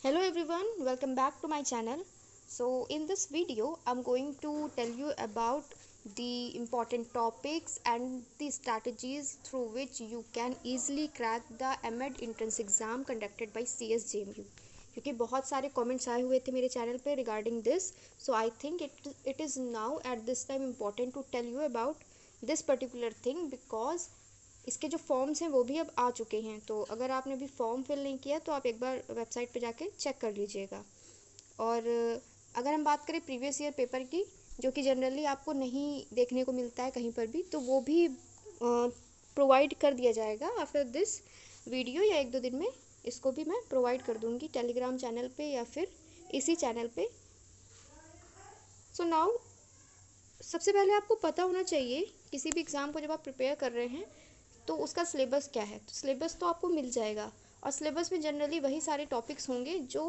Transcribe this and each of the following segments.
Hello everyone, welcome back to my channel. So in this video I'm going to tell you about the important topics and the strategies through which you can easily crack the MEd entrance exam conducted by CSJMU. क्योंकि बहुत सारे comments आए हुए थे मेरे channel पे regarding this, so I think it is now at this time important to tell you about this particular thing because इसके जो फॉर्म्स हैं वो भी अब आ चुके हैं। तो अगर आपने अभी फॉर्म फिल नहीं किया तो आप एक बार वेबसाइट पे जाके चेक कर लीजिएगा। और अगर हम बात करें प्रीवियस ईयर पेपर की, जो कि जनरली आपको नहीं देखने को मिलता है कहीं पर भी, तो वो भी प्रोवाइड कर दिया जाएगा आफ्टर दिस वीडियो, या एक दो दिन में इसको भी मैं प्रोवाइड कर दूँगी टेलीग्राम चैनल पे या फिर इसी चैनल पे। सो नाउ सबसे पहले आपको पता होना चाहिए किसी भी एग्ज़ाम को जब आप प्रिपेयर कर रहे हैं तो उसका सिलेबस क्या है। तो सिलेबस तो आपको मिल जाएगा और सिलेबस में जनरली वही सारे टॉपिक्स होंगे जो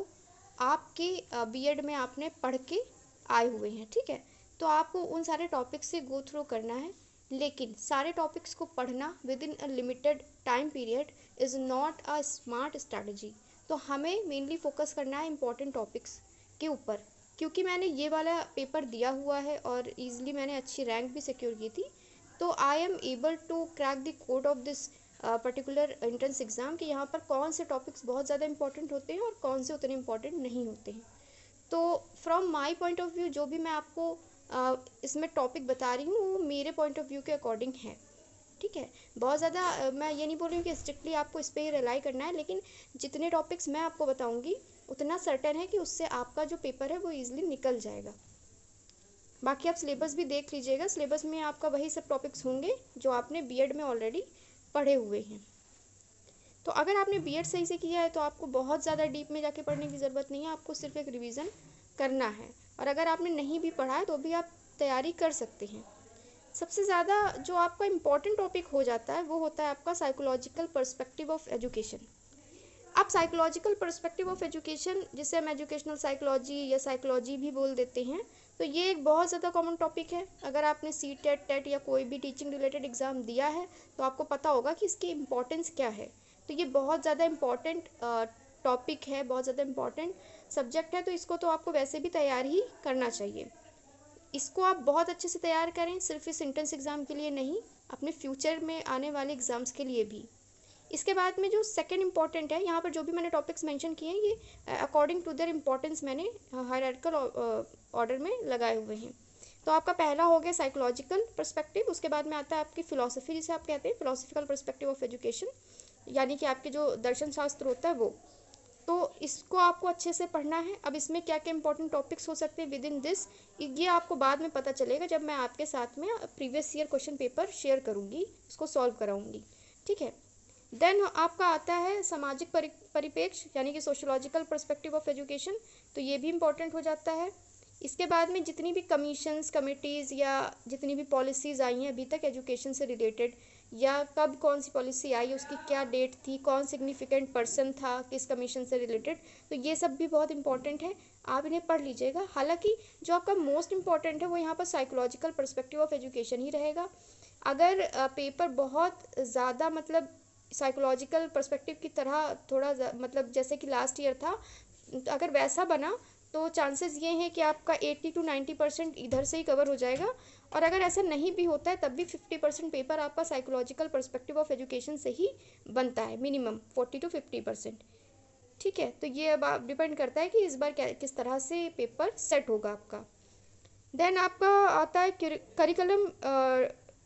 आपके बीएड में आपने पढ़ के आए हुए हैं, ठीक है। तो आपको उन सारे टॉपिक्स से गो थ्रू करना है, लेकिन सारे टॉपिक्स को पढ़ना with in a limited time period is not a smart strategy. तो हमें मेनली फोकस करना है इंपॉर्टेंट टॉपिक्स के ऊपर, क्योंकि मैंने ये वाला पेपर दिया हुआ है और ईज़िली मैंने अच्छी रैंक भी सिक्योर की थी। तो I am able to crack the code of this particular entrance exam कि यहाँ पर कौन से टॉपिक्स बहुत ज़्यादा इंपॉर्टेंट होते हैं और कौन से उतने इंपॉर्टेंट नहीं होते हैं। तो from my point of view जो भी मैं आपको इसमें टॉपिक बता रही हूँ वो मेरे पॉइंट ऑफ व्यू के अकॉर्डिंग है, ठीक है। बहुत ज़्यादा मैं ये नहीं बोल रही हूँ कि स्ट्रिक्टली आपको इस पर ही रिलाई करना है, लेकिन जितने टॉपिक्स मैं आपको बताऊँगी उतना सर्टेन है कि उससे आपका जो पेपर है वो ईजिली निकल जाएगा। बाकी आप सिलेबस भी देख लीजिएगा, सिलेबस में आपका वही सब टॉपिक्स होंगे जो आपने बीएड में ऑलरेडी पढ़े हुए हैं। तो अगर आपने बीएड सही से किया है तो आपको बहुत ज़्यादा डीप में जाके पढ़ने की ज़रूरत नहीं है, आपको सिर्फ एक रिवीजन करना है। और अगर आपने नहीं भी पढ़ा है तो भी आप तैयारी कर सकते हैं। सबसे ज़्यादा जो आपका इम्पॉर्टेंट टॉपिक हो जाता है वो होता है आपका साइकोलॉजिकल पर्सपेक्टिव ऑफ एजुकेशन। अब साइकोलॉजिकल पर्सपेक्टिव ऑफ एजुकेशन, जिसे हम एजुकेशनल साइकोलॉजी या साइकोलॉजी भी बोल देते हैं, तो ये एक बहुत ज़्यादा कॉमन टॉपिक है। अगर आपने सी टेट टेट या कोई भी टीचिंग रिलेटेड एग्ज़ाम दिया है तो आपको पता होगा कि इसकी इम्पोर्टेंस क्या है। तो ये बहुत ज़्यादा इम्पॉर्टेंट टॉपिक है, बहुत ज़्यादा इम्पॉर्टेंट सब्जेक्ट है, तो इसको तो आपको वैसे भी तैयार ही करना चाहिए। इसको आप बहुत अच्छे से तैयार करें, सिर्फ इस एंट्रेंस एग्ज़ाम के लिए नहीं, अपने फ्यूचर में आने वाले एग्ज़ाम्स के लिए भी। इसके बाद में जो सेकंड इम्पॉर्टेंट है, यहाँ पर जो भी मैंने टॉपिक्स मेंशन किए हैं ये अकॉर्डिंग टू देयर इम्पोर्टेंस मैंने हायरार्किकल ऑर्डर में लगाए हुए हैं। तो आपका पहला हो गया साइकोलॉजिकल पर्सपेक्टिव, उसके बाद में आता है आपकी फिलॉसफी, जिसे आप कहते हैं फिलोसफिकल पर्सपेक्टिव ऑफ एजुकेशन, यानी कि आपके जो दर्शन शास्त्र होता है वो। तो इसको आपको अच्छे से पढ़ना है। अब इसमें क्या क्या इंपॉर्टेंट टॉपिक्स हो सकते हैं विद इन दिस, ये आपको बाद में पता चलेगा जब मैं आपके साथ में previous year question paper share करूँगी, इसको सॉल्व कराऊँगी, ठीक है। देन आपका आता है सामाजिक परिप्रेक्ष्य, यानी कि सोशोलॉजिकल पर्सपेक्टिव ऑफ एजुकेशन, तो ये भी इम्पोर्टेंट हो जाता है। इसके बाद में जितनी भी कमीशंस कमिटीज़ या जितनी भी पॉलिसीज़ आई हैं अभी तक एजुकेशन से रिलेटेड, या कब कौन सी पॉलिसी आई, उसकी क्या डेट थी, कौन सिग्निफिकेंट पर्सन था किस कमीशन से रिलेटेड, तो ये सब भी बहुत इंपॉर्टेंट है, आप इन्हें पढ़ लीजिएगा। हालांकि जो आपका मोस्ट इंपॉर्टेंट है वो यहाँ पर साइकोलॉजिकल पर्सपेक्टिव ऑफ एजुकेशन ही रहेगा। अगर पेपर बहुत ज़्यादा मतलब साइकोलॉजिकल पर्सपेक्टिव की तरह थोड़ा मतलब जैसे कि लास्ट ईयर था, अगर वैसा बना तो चांसेस ये हैं कि आपका 80 to 90% इधर से ही कवर हो जाएगा। और अगर ऐसा नहीं भी होता है तब भी 50% पेपर आपका साइकोलॉजिकल पर्सपेक्टिव ऑफ एजुकेशन से ही बनता है, मिनिमम 40 to 50%, ठीक है। तो ये अब आप डिपेंड करता है कि इस बार क्या किस तरह से पेपर सेट होगा आपका। देन आपका आता है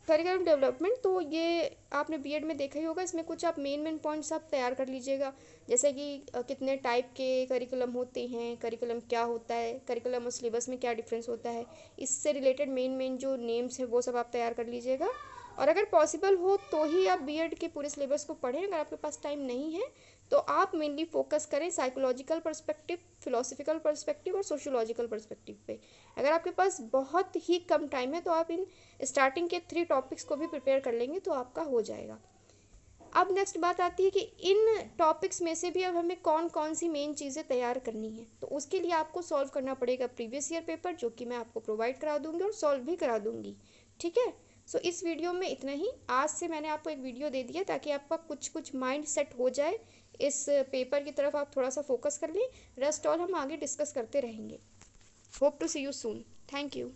करिकुलम डेवलपमेंट, तो ये आपने बीएड में देखा ही होगा। इसमें कुछ आप मेन पॉइंट्स आप तैयार कर लीजिएगा, जैसे कि कितने टाइप के करिकुलम होते हैं, करिकुलम क्या होता है, करिकुलम और सिलेबस में क्या डिफरेंस होता है, इससे रिलेटेड मेन जो नेम्स हैं वो सब आप तैयार कर लीजिएगा। और अगर पॉसिबल हो तो ही आप बीएड के पूरे सिलेबस को पढ़ें, अगर आपके पास टाइम नहीं है तो आप मेनली फोकस करें साइकोलॉजिकल पर्सपेक्टिव, फिलोसफिकल पर्सपेक्टिव और सोशोलॉजिकल पर्सपेक्टिव पे। अगर आपके पास बहुत ही कम टाइम है तो आप इन स्टार्टिंग के 3 टॉपिक्स को भी प्रिपेयर कर लेंगे तो आपका हो जाएगा। अब नेक्स्ट बात आती है कि इन टॉपिक्स में से भी अब हमें कौन कौन सी मेन चीज़ें तैयार करनी है, तो उसके लिए आपको सॉल्व करना पड़ेगा प्रीवियस ईयर पेपर, जो कि मैं आपको प्रोवाइड करा दूंगी और सॉल्व भी करा दूंगी, ठीक है। सो इस वीडियो में इतना ही। आज से मैंने आपको एक वीडियो दे दिया ताकि आपका कुछ माइंड सेट हो जाए इस पेपर की तरफ आप थोड़ा सा फोकस कर लें, रेस्ट ऑल हम आगे डिस्कस करते रहेंगे। Hope to see you soon. Thank you.